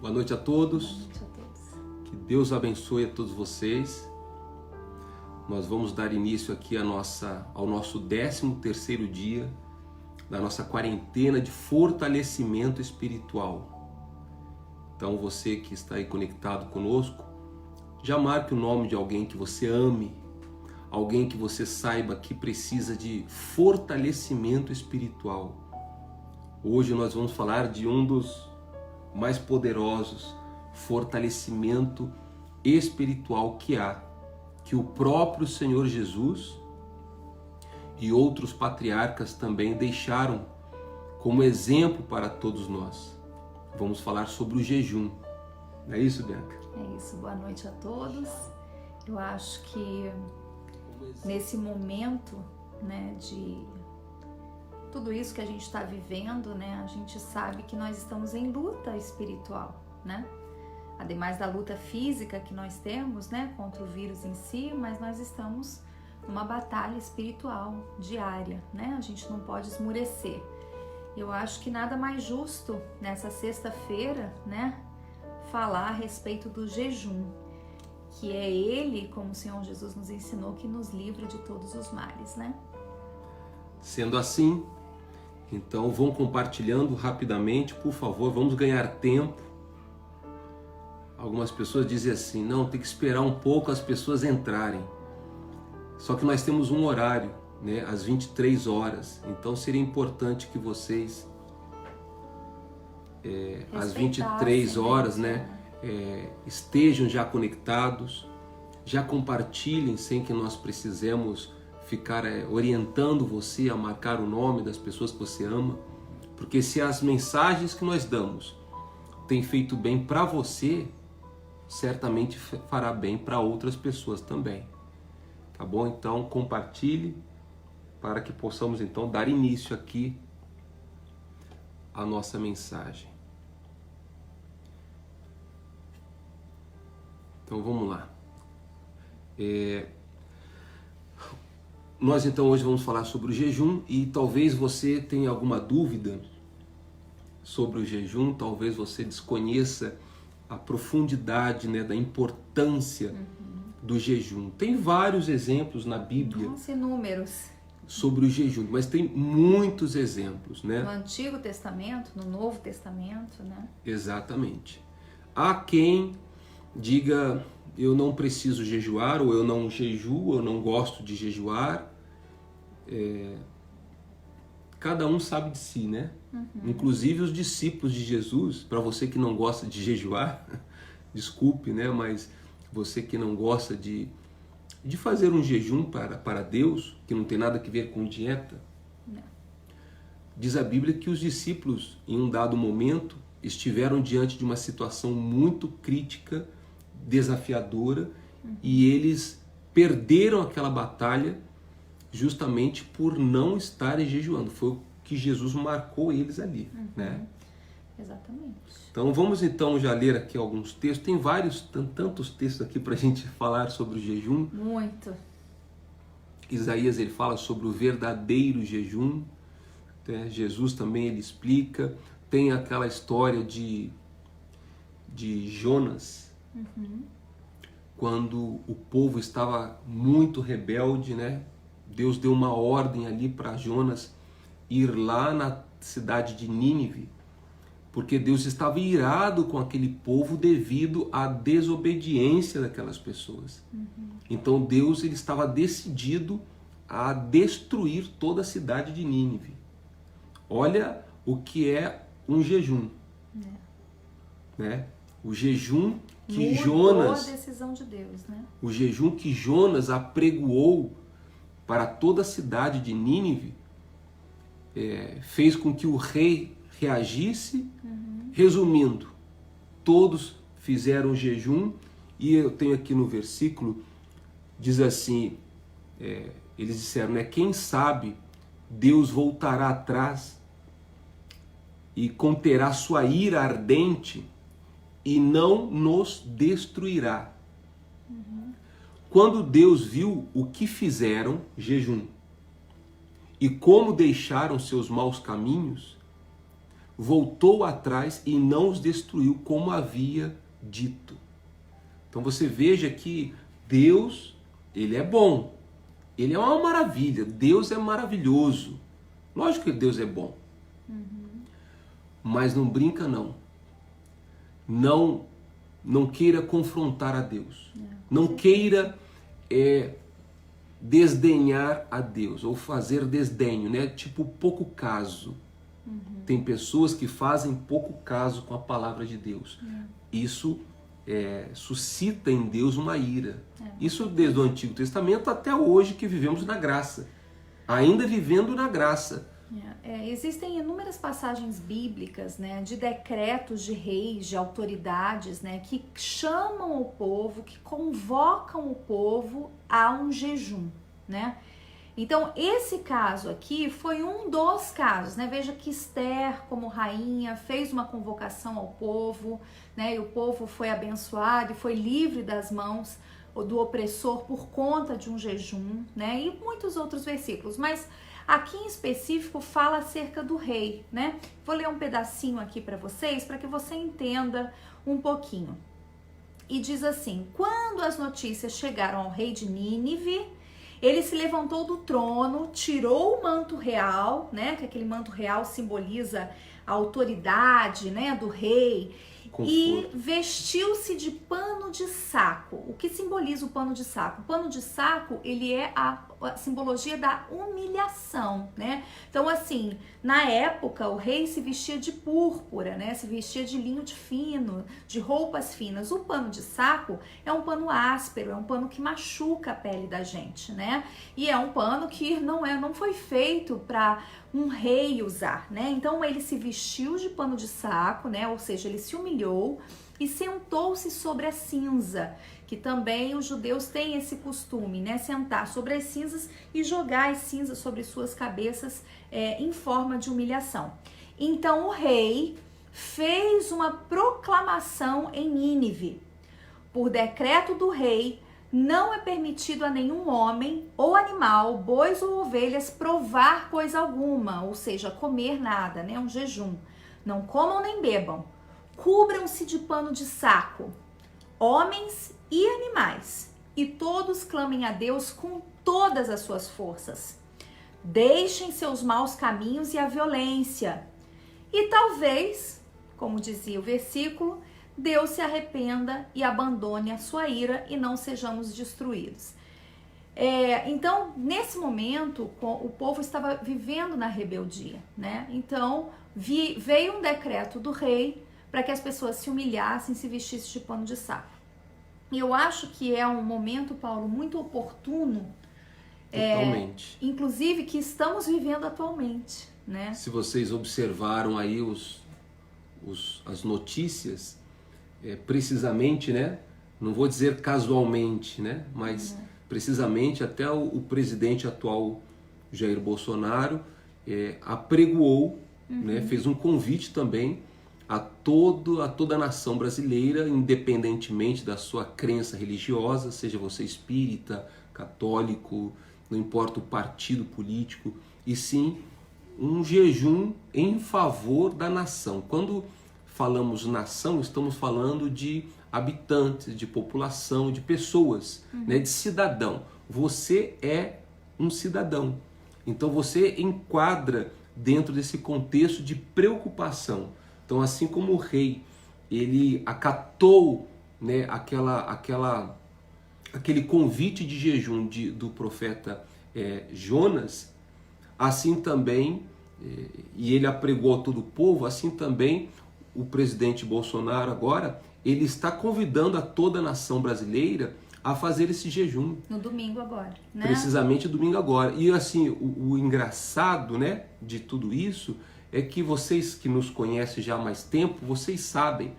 Boa noite a todos. Boa noite a todos. Que Deus abençoe a todos vocês. Nós vamos dar início aqui ao nosso 13º dia da nossa quarentena de fortalecimento espiritual. Então você que está aí conectado conosco, já marque o nome de alguém que você ame, alguém que você saiba que precisa de fortalecimento espiritual. Hoje nós vamos falar de um dos mais poderosos fortalecimento espiritual que há, que o próprio Senhor Jesus e outros patriarcas também deixaram como exemplo para todos nós. Vamos falar sobre o jejum. Não é isso, Bianca? É isso, boa noite a todos. Eu acho que nesse momento, né, de tudo isso que a gente está vivendo, né, a gente sabe que nós estamos em luta espiritual, né? Ademais da luta física que nós temos, né, contra o vírus em si, mas nós estamos numa batalha espiritual diária, né? A gente não pode esmurecer. Eu acho que nada mais justo nessa sexta-feira, né, falar a respeito do jejum, que é ele, como o Senhor Jesus nos ensinou, que nos livra de todos os males, né? Sendo assim, então vão compartilhando rapidamente, por favor, vamos ganhar tempo. Algumas pessoas dizem assim, não, tem que esperar um pouco as pessoas entrarem. Só que nós temos um horário, né, às 23 horas, então seria importante que vocês, às 23 horas, né, estejam já conectados, já compartilhem sem que nós precisemos ficar orientando você a marcar o nome das pessoas que você ama, porque se as mensagens que nós damos têm feito bem para você, certamente fará bem para outras pessoas também, tá bom? Então compartilhe para que possamos então dar início aqui à nossa mensagem. Então vamos lá. Nós então hoje vamos falar sobre o jejum e talvez você tenha alguma dúvida sobre o jejum, talvez você desconheça a profundidade, né, da importância do jejum. Tem vários exemplos na Bíblia. Nossa, inúmeros. Sobre o jejum, mas tem muitos exemplos, né? No Antigo Testamento, no Novo Testamento, né? Exatamente. Há quem diga, eu não preciso jejuar, ou eu não jejuo, eu não gosto de jejuar. Cada um sabe de si, né? Inclusive os discípulos de Jesus, para você que não gosta de jejuar, desculpe, né? Mas você que não gosta de fazer um jejum para Deus, que não tem nada a ver com dieta, Não. Diz a Bíblia que os discípulos, em um dado momento, estiveram diante de uma situação muito crítica, desafiadora, e eles perderam aquela batalha justamente por não estarem jejuando. Foi o que Jesus marcou eles ali, né? Exatamente. Então vamos então já ler aqui alguns textos. Tem tantos textos aqui para a gente falar sobre o jejum. Muito. Isaías ele fala sobre o verdadeiro jejum, né? Jesus também ele explica. Tem aquela história de Jonas, quando o povo estava muito rebelde, né? Deus deu uma ordem ali para Jonas ir lá na cidade de Nínive, porque Deus estava irado com aquele povo devido à desobediência daquelas pessoas. Então Deus ele estava decidido a destruir toda a cidade de Nínive. Olha o que é um jejum, né? O jejum que Jonas, a decisão de Deus, né? o jejum que Jonas apregoou para toda a cidade de Nínive, fez com que o rei reagisse. Resumindo, todos fizeram jejum, e eu tenho aqui no versículo, diz assim, eles disseram, né, quem sabe Deus voltará atrás e conterá sua ira ardente e não nos destruirá. Quando Deus viu o que fizeram, jejum, e como deixaram seus maus caminhos, voltou atrás e não os destruiu como havia dito. Então você veja que Deus, ele é bom, ele é uma maravilha, Deus é maravilhoso. Lógico que Deus é bom, mas não brinca não. Não queira confrontar a Deus, não queira desdenhar a Deus, ou fazer desdenho, né? Tipo pouco caso. Tem pessoas que fazem pouco caso com a palavra de Deus. Isso suscita em Deus uma ira. Isso desde o Antigo Testamento até hoje que vivemos na graça. Ainda vivendo na graça. Existem inúmeras passagens bíblicas, né, de decretos de reis, de autoridades, né, que chamam o povo, que convocam o povo a um jejum, né? Então, esse caso aqui foi um dos casos, né? Veja que Esther, como rainha, fez uma convocação ao povo, né? E o povo foi abençoado e foi livre das mãos do opressor por conta de um jejum, né? E muitos outros versículos, mas aqui em específico fala acerca do rei, né? Vou ler um pedacinho aqui para vocês, para que você entenda um pouquinho. E diz assim: quando as notícias chegaram ao rei de Nínive, ele se levantou do trono, tirou o manto real, né? Que aquele manto real simboliza a autoridade, né, do rei. Conforto. E vestiu-se de pano de saco. O que simboliza o pano de saco? O pano de saco, ele é a simbologia da humilhação, né? Então, assim, na época, o rei se vestia de púrpura, né? Se vestia de linho de fino, de roupas finas. O pano de saco é um pano áspero, é um pano que machuca a pele da gente, né? E é um pano que não foi feito para um rei usar, né? Então ele se vestiu de pano de saco, né? Ou seja, ele se humilhou e sentou-se sobre a cinza, que também os judeus têm esse costume, né? Sentar sobre as cinzas e jogar as cinzas sobre suas cabeças em forma de humilhação. Então o rei fez uma proclamação em Nínive. Por decreto do rei, não é permitido a nenhum homem ou animal, bois ou ovelhas, provar coisa alguma, ou seja, comer nada, né? Um jejum. Não comam nem bebam. Cubram-se de pano de saco, homens e animais, e todos clamem a Deus com todas as suas forças. Deixem seus maus caminhos e a violência. E talvez, como dizia o versículo, Deus se arrependa e abandone a sua ira e não sejamos destruídos. Então, nesse momento, o povo estava vivendo na rebeldia, né? Então, veio um decreto do rei para que as pessoas se humilhassem, se vestissem de pano de saco. E eu acho que é um momento, Paulo, muito oportuno, inclusive que estamos vivendo atualmente, né? Se vocês observaram aí as notícias, precisamente, né? Não vou dizer casualmente, né? Mas precisamente até o presidente atual Jair Bolsonaro apregoou, né? Fez um convite também a toda a nação brasileira, independentemente da sua crença religiosa, seja você espírita, católico, não importa o partido político, e sim um jejum em favor da nação. Quando falamos nação, estamos falando de habitantes, de população, de pessoas, né, de cidadão. Você é um cidadão. Então você enquadra dentro desse contexto de preocupação. Então, assim como o rei, ele acatou, né, aquele convite de jejum do profeta Jonas, assim também, e ele apregou a todo o povo, assim também o presidente Bolsonaro agora, ele está convidando a toda a nação brasileira a fazer esse jejum. No domingo agora, né? Precisamente domingo agora. E assim, o engraçado, né, de tudo isso é que vocês que nos conhecem já há mais tempo, vocês sabem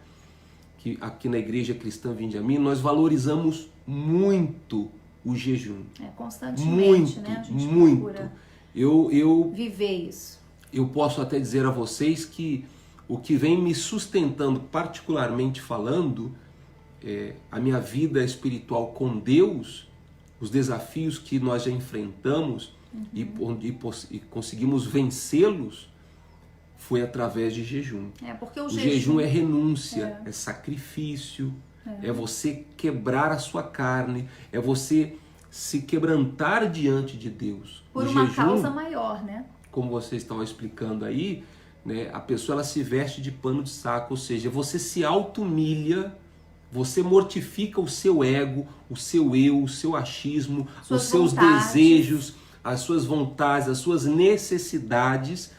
que aqui na Igreja Cristã Vinde a Mim, nós valorizamos muito o jejum. Constantemente, né? A gente procura viver isso. Eu posso até dizer a vocês que o que vem me sustentando, particularmente falando, a minha vida espiritual com Deus, os desafios que nós já enfrentamos e conseguimos vencê-los, foi através de jejum. Porque o jejum é renúncia, é sacrifício, é você quebrar a sua carne, é você se quebrantar diante de Deus. Por uma causa maior, né? Como você estava explicando aí, né, a pessoa ela se veste de pano de saco, ou seja, você se auto-humilha, você mortifica o seu ego, o seu eu, o seu achismo, os seus desejos, as suas vontades, as suas necessidades,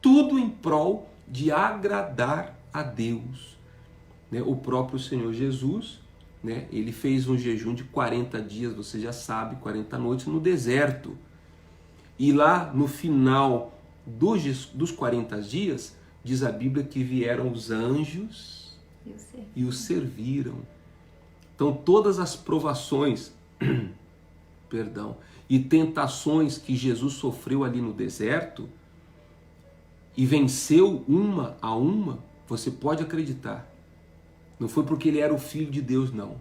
tudo em prol de agradar a Deus. Né? O próprio Senhor Jesus, né, ele fez um jejum de 40 dias, você já sabe, 40 noites no deserto. E lá no final dos 40 dias, diz a Bíblia que vieram os anjos e o serviram. Então todas as provações e tentações que Jesus sofreu ali no deserto e venceu uma a uma, você pode acreditar. Não foi porque ele era o Filho de Deus, não.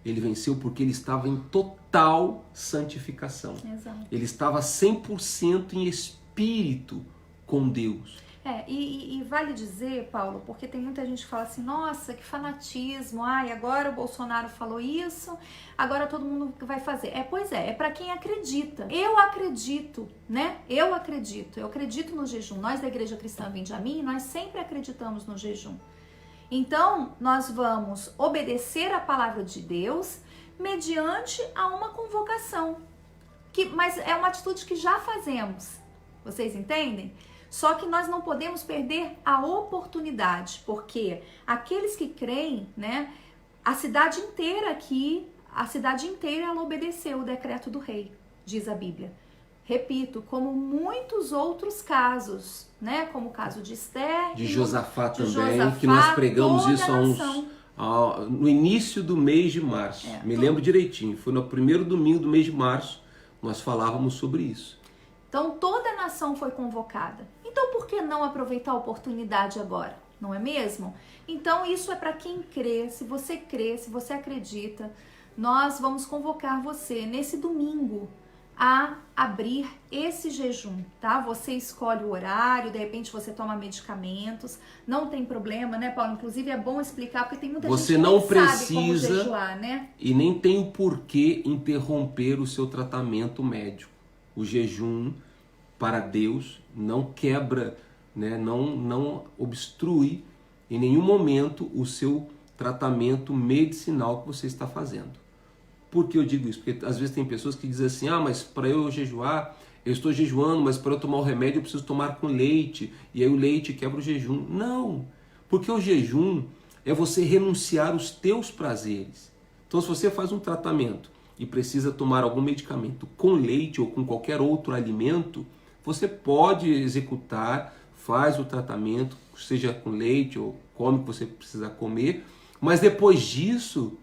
Ele venceu porque ele estava em total santificação. Exato. Ele estava 100% em espírito com Deus. E vale dizer, Paulo, porque tem muita gente que fala assim, nossa, que fanatismo, agora o Bolsonaro falou isso, agora todo mundo vai fazer. Pois é para quem acredita. Eu acredito, né? Eu acredito no jejum. Nós da Igreja Cristã Vinde a Mim, nós sempre acreditamos no jejum. Então, nós vamos obedecer a palavra de Deus mediante a uma convocação. Mas é uma atitude que já fazemos. Vocês entendem? Só que nós não podemos perder a oportunidade, porque aqueles que creem, né, a cidade inteira ela obedeceu o decreto do rei, diz a Bíblia. Repito, como muitos outros casos, né, como o caso de Esther, de Josafá também, que nós pregamos isso no início do mês de março. Lembro direitinho, foi no primeiro domingo do mês de março, nós falávamos sobre isso. Então toda a nação foi convocada. Então por que não aproveitar a oportunidade agora? Não é mesmo? Então isso é para quem crê. Se você crê, se você acredita, nós vamos convocar você nesse domingo a abrir esse jejum, tá? Você escolhe o horário, de repente você toma medicamentos, não tem problema, né, Paulo? Inclusive é bom explicar, porque tem muita gente que não sabe como jejuar, né? E nem tem o porquê interromper o seu tratamento médico. O jejum para Deus não quebra, né, não obstrui em nenhum momento o seu tratamento medicinal que você está fazendo. Por que eu digo isso? Porque às vezes tem pessoas que dizem assim, mas para eu jejuar, eu estou jejuando, mas para eu tomar o remédio eu preciso tomar com leite, e aí o leite quebra o jejum. Não, porque o jejum é você renunciar os teus prazeres. Então se você faz um tratamento e precisa tomar algum medicamento com leite ou com qualquer outro alimento, você pode executar, faz o tratamento, seja com leite ou come o que você precisa comer, mas depois disso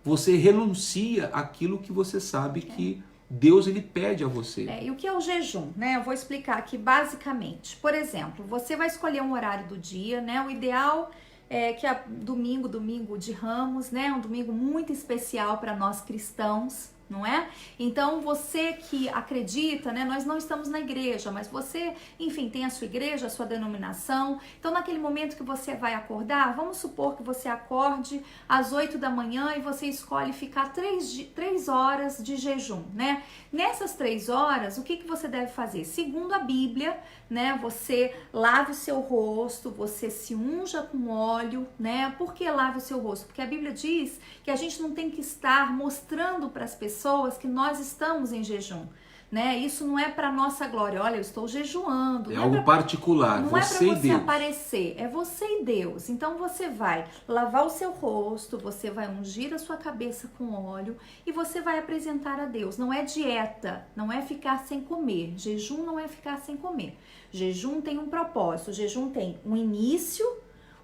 você renuncia aquilo que você sabe que Deus ele pede a você. E o que é o jejum, né? Eu vou explicar aqui basicamente. Por exemplo, você vai escolher um horário do dia, né? O ideal é que é domingo de Ramos, né? Um domingo muito especial para nós cristãos, não é? Então você que acredita, né? Nós não estamos na igreja, mas você, enfim, tem a sua igreja, a sua denominação. Então naquele momento que você vai acordar, vamos supor que você acorde às 8 da manhã e você escolhe ficar 3 horas de jejum, né? Nessas 3 horas, o que você deve fazer? Segundo a Bíblia, né? Você lave o seu rosto, você se unja com óleo, né? Por que lave o seu rosto? Porque a Bíblia diz que a gente não tem que estar mostrando para as pessoas que nós estamos em jejum, né? Isso não é para nossa glória. Olha, eu estou jejuando. É algo particular, não você é e para você Deus. aparecer, é você e Deus. Então você vai lavar o seu rosto, você vai ungir a sua cabeça com óleo e você vai apresentar a Deus. Não é dieta, não é ficar sem comer. Jejum não é ficar sem comer. Jejum tem um propósito. Jejum tem um início,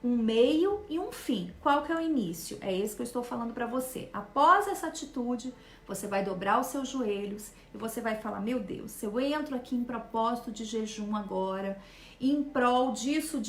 um meio e um fim. Qual que é o início? É esse que eu estou falando para você. Após essa atitude, você vai dobrar os seus joelhos e você vai falar, meu Deus, eu entro aqui em propósito de jejum agora, em prol disso,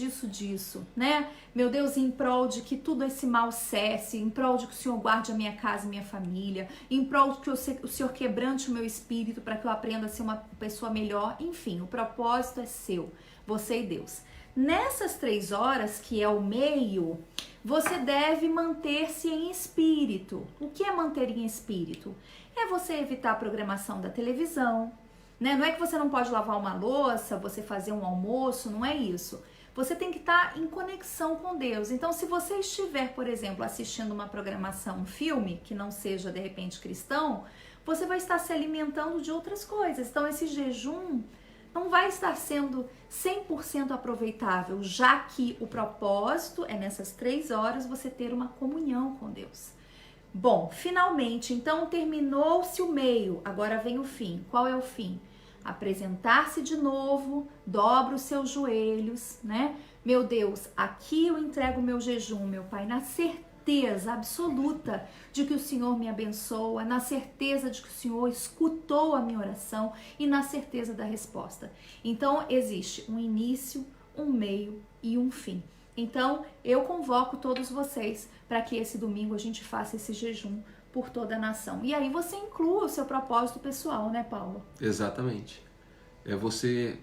né? Meu Deus, em prol de que tudo esse mal cesse, em prol de que o Senhor guarde a minha casa e minha família, em prol de que o Senhor quebrante o meu espírito para que eu aprenda a ser uma pessoa melhor. Enfim, o propósito é seu, você e Deus. Nessas 3 horas, que é o meio, você deve manter-se em espírito. O que é manter em espírito? É você evitar a programação da televisão, né? Não é que você não pode lavar uma louça, você fazer um almoço, não é isso. Você tem que estar em conexão com Deus. Então, se você estiver, por exemplo, assistindo uma programação, um filme, que não seja, de repente, cristão, você vai estar se alimentando de outras coisas. Então, esse jejum não vai estar sendo 100% aproveitável, já que o propósito é nessas 3 horas você ter uma comunhão com Deus. Bom, finalmente, então terminou-se o meio, agora vem o fim. Qual é o fim? Apresentar-se de novo, dobra os seus joelhos, né? Meu Deus, aqui eu entrego o meu jejum, meu Pai, na certeza absoluta de que o Senhor me abençoa, na certeza de que o Senhor escutou a minha oração e na certeza da resposta. Então, existe um início, um meio e um fim. Então, eu convoco todos vocês para que esse domingo a gente faça esse jejum por toda a nação. E aí você inclua o seu propósito pessoal, né, Paulo? Exatamente. É você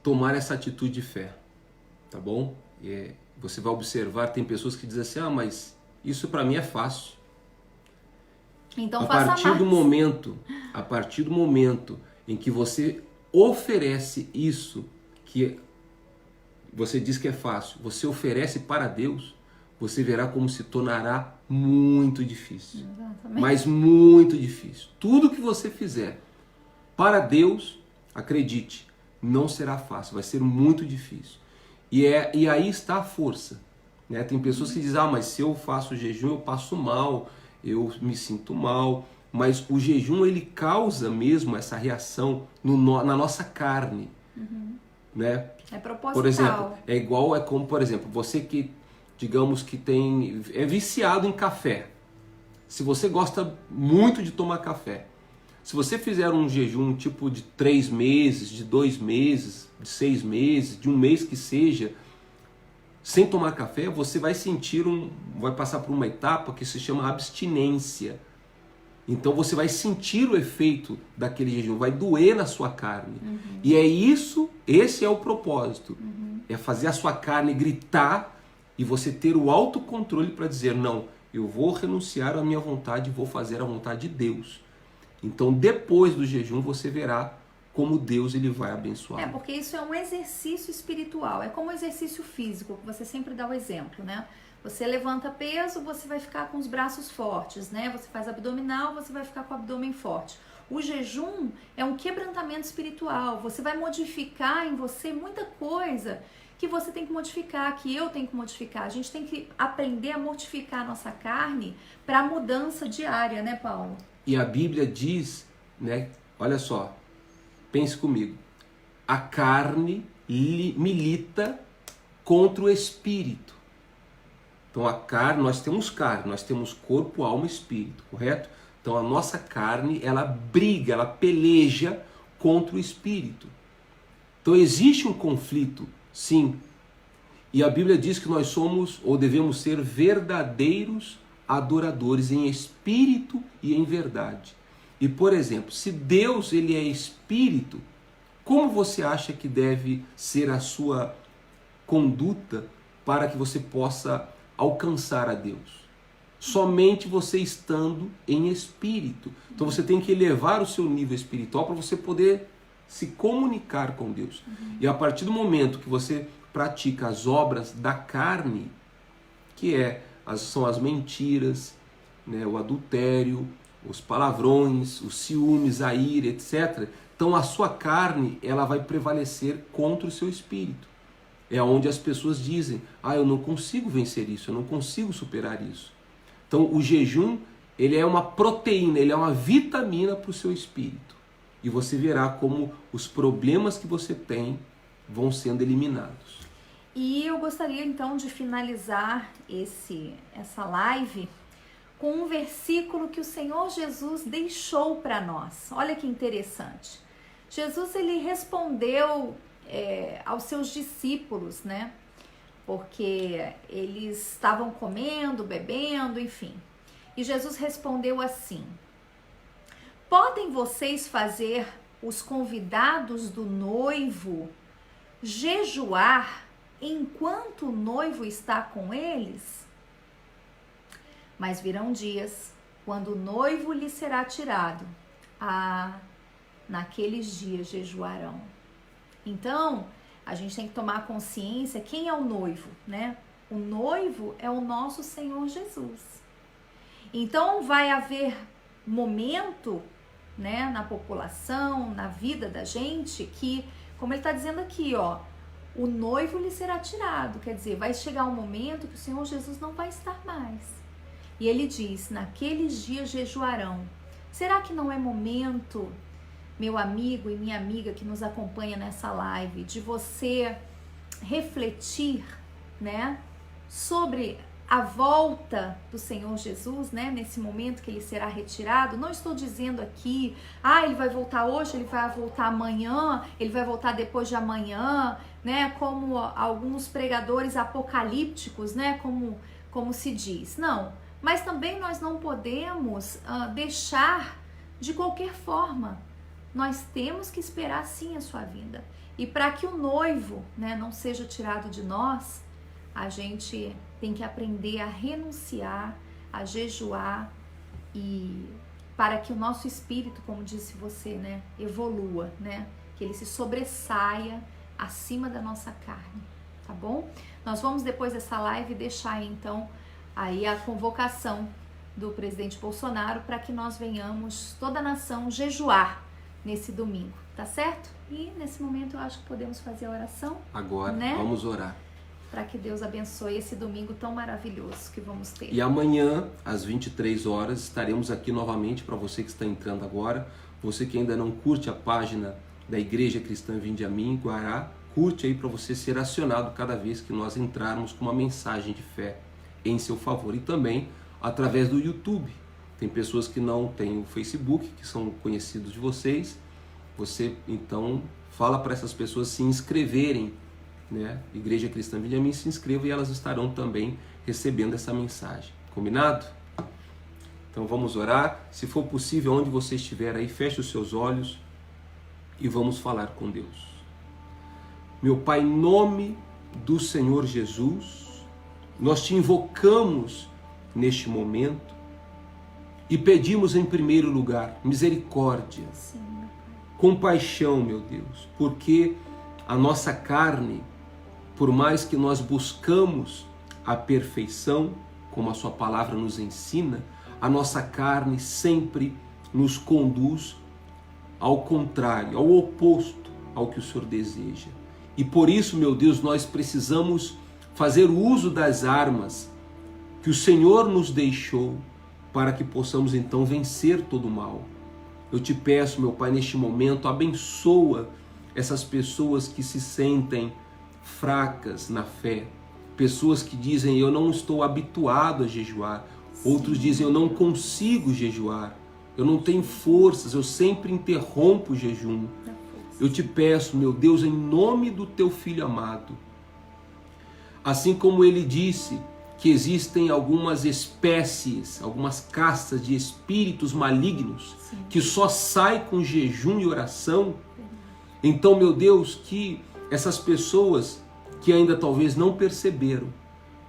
tomar essa atitude de fé, tá bom? Você vai observar, tem pessoas que dizem assim, mas isso para mim é fácil. Então faça mais. A partir do momento em que você oferece isso, que você diz que é fácil, você oferece para Deus, você verá como se tornará muito difícil. Exatamente. Mas muito difícil. Tudo que você fizer para Deus, acredite, não será fácil, vai ser muito difícil. E aí está a força, né? Tem pessoas que dizem, mas se eu faço jejum eu passo mal, eu me sinto mal. Mas o jejum, ele causa mesmo essa reação na nossa carne, né? É proposital. Por exemplo, é como, por exemplo, você que, digamos que é viciado em café. Se você gosta muito de tomar café, se você fizer um jejum tipo de 3 meses, de 2 meses, de 6 meses, de 1 mês que seja, sem tomar café, você vai vai passar por uma etapa que se chama abstinência. Então você vai sentir o efeito daquele jejum, vai doer na sua carne. E esse é o propósito. É fazer a sua carne gritar e você ter o autocontrole para dizer, não, eu vou renunciar à minha vontade e vou fazer a vontade de Deus. Então depois do jejum você verá como Deus ele vai abençoar. Porque isso é um exercício espiritual, é como um exercício físico, que você sempre dá o exemplo, né? Você levanta peso, você vai ficar com os braços fortes, né? Você faz abdominal, você vai ficar com o abdômen forte. O jejum é um quebrantamento espiritual, você vai modificar em você muita coisa que você tem que modificar, que eu tenho que modificar. A gente tem que aprender a mortificar a nossa carne para a mudança diária, né, Paulo? E a Bíblia diz, né? Olha só, pense comigo. A carne milita contra o espírito. Então a carne, nós temos corpo, alma e espírito, correto? Então a nossa carne, ela briga, ela peleja contra o espírito. Então existe um conflito, sim. E a Bíblia diz que nós somos, ou devemos ser, verdadeiros adoradores em espírito e em verdade. E, por exemplo, se Deus ele é espírito, como você acha que deve ser a sua conduta para que você possa alcançar a Deus? Somente você estando em espírito. Então você tem que elevar o seu nível espiritual para você poder se comunicar com Deus. E a partir do momento que você pratica as obras da carne, que são as mentiras, né, o adultério, os palavrões, os ciúmes, a ira, etc. Então a sua carne ela vai prevalecer contra o seu espírito. É onde as pessoas dizem, eu não consigo vencer isso, eu não consigo superar isso. Então o jejum ele é uma proteína, ele é uma vitamina para o seu espírito. E você verá como os problemas que você tem vão sendo eliminados. E eu gostaria então de finalizar essa live com um versículo que o Senhor Jesus deixou para nós. Olha que interessante. Jesus ele respondeu aos seus discípulos, né? Porque eles estavam comendo, bebendo, enfim. E Jesus respondeu assim: podem vocês fazer os convidados do noivo jejuar enquanto o noivo está com eles? Mas virão dias quando o noivo lhe será tirado. Naqueles dias jejuarão. Então, a gente tem que tomar consciência quem é o noivo, né? O noivo é o nosso Senhor Jesus. Então, vai haver momento, né, na população, na vida da gente, que, como ele está dizendo aqui, ó, o noivo lhe será tirado. Quer dizer, vai chegar um momento que o Senhor Jesus não vai estar mais. E ele diz, naqueles dias jejuarão. Será que não é momento, meu amigo e minha amiga que nos acompanha nessa live, de você refletir, né, sobre a volta do Senhor Jesus, né, nesse momento que ele será retirado? Não estou dizendo aqui, ele vai voltar hoje, ele vai voltar amanhã, ele vai voltar depois de amanhã, né, como alguns pregadores apocalípticos, né, como se diz. Não, mas também nós não podemos deixar de qualquer forma. Nós temos que esperar sim a sua vinda. E para que o noivo, né, não seja tirado de nós, a gente tem que aprender a renunciar, a jejuar, e para que o nosso espírito, como disse você, né, evolua, né, que ele se sobressaia acima da nossa carne, tá bom? Nós vamos depois dessa live deixar então aí a convocação do presidente Bolsonaro para que nós venhamos, toda a nação, jejuar nesse domingo, tá certo? E nesse momento eu acho que podemos fazer a oração. Agora, né? Vamos orar. Para que Deus abençoe esse domingo tão maravilhoso que vamos ter. E amanhã, às 23 horas, estaremos aqui novamente para você que está entrando agora. Você que ainda não curte a página da Igreja Cristã Vinde a Mim, Guará, curte aí para você ser acionado cada vez que nós entrarmos com uma mensagem de fé em seu favor. E também através do YouTube. Tem pessoas que não têm o Facebook, que são conhecidos de vocês. Você, então, fala para essas pessoas se inscreverem, né? Igreja Cristã Vinde a Mim, se inscreva e elas estarão também recebendo essa mensagem. Combinado? Então vamos orar. Se for possível, onde você estiver aí, feche os seus olhos e vamos falar com Deus. Meu Pai, em nome do Senhor Jesus, nós te invocamos neste momento e pedimos em primeiro lugar misericórdia, Sim, meu Pai. compaixão, meu Deus, porque a nossa carne, por mais que nós buscamos a perfeição, como a sua palavra nos ensina, a nossa carne sempre nos conduz ao contrário, ao oposto ao que o Senhor deseja. E por isso, meu Deus, nós precisamos fazer uso das armas que o Senhor nos deixou para que possamos então vencer todo o mal. Eu te peço, meu Pai, neste momento, abençoa essas pessoas que se sentem fracas na fé, pessoas que dizem eu não estou habituado a jejuar, outros dizem eu não consigo jejuar, eu não tenho forças, eu sempre interrompo o jejum. Eu te peço, meu Deus, em nome do teu Filho amado, assim como ele disse que existem algumas espécies, algumas castas de espíritos malignos, sim, que só saem com jejum e oração. Então, meu Deus, que essas pessoas que ainda talvez não perceberam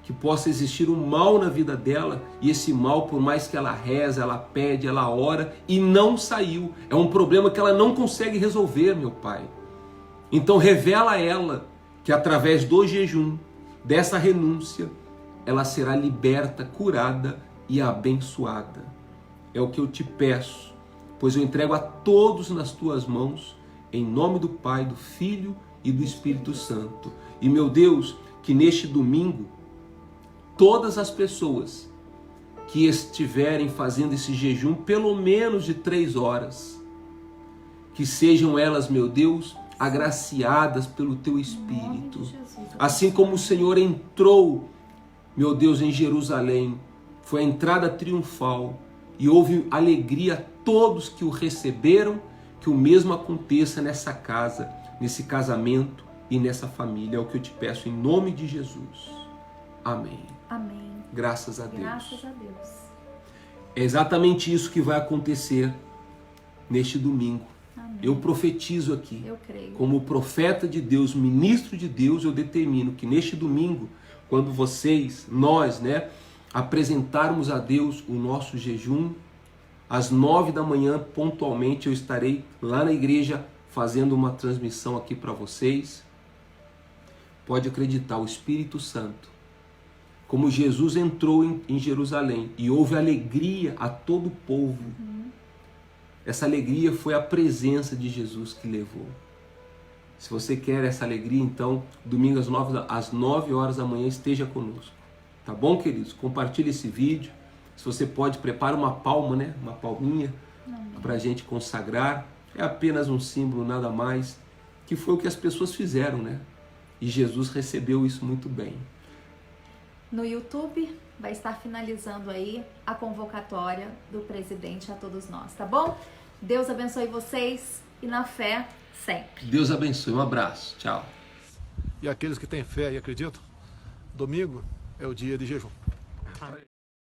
que possa existir um mal na vida dela, e esse mal, por mais que ela reza, ela pede, ela ora e não saiu, é um problema que ela não consegue resolver, meu Pai. Então revela a ela que através do jejum, dessa renúncia, ela será liberta, curada e abençoada. É o que eu te peço, pois eu entrego a todos nas tuas mãos, em nome do Pai, do Filho e do Espírito Santo. E, meu Deus, que neste domingo, todas as pessoas que estiverem fazendo esse jejum, pelo menos de 3 horas, que sejam elas, meu Deus, agraciadas pelo teu Espírito. Assim como o Senhor entrou, meu Deus, em Jerusalém, foi a entrada triunfal e houve alegria a todos que o receberam, que o mesmo aconteça nessa casa, nesse casamento e nessa família. É o que eu te peço em nome de Jesus. Amém. Amém. Graças a Deus. Graças a Deus. É exatamente isso que vai acontecer neste domingo. Amém. Eu profetizo aqui, Eu creio. como profeta de Deus, ministro de Deus, eu determino que neste domingo, quando nós, né, apresentarmos a Deus o nosso jejum, às 9 da manhã, pontualmente, eu estarei lá na igreja fazendo uma transmissão aqui para vocês. Pode acreditar, o Espírito Santo, como Jesus entrou em Jerusalém e houve alegria a todo o povo, essa alegria foi a presença de Jesus que levou. Se você quer essa alegria, então, domingo às 9 horas da manhã, esteja conosco. Tá bom, queridos? Compartilhe esse vídeo. Se você pode, prepara uma palma, né? Uma palminha para a gente consagrar. É apenas um símbolo, nada mais, que foi o que as pessoas fizeram, né? E Jesus recebeu isso muito bem. No YouTube vai estar finalizando aí a convocatória do presidente a todos nós, tá bom? Deus abençoe vocês e na fé sempre. Deus abençoe. Um abraço. Tchau. E aqueles que têm fé e acreditam, domingo é o dia de jejum.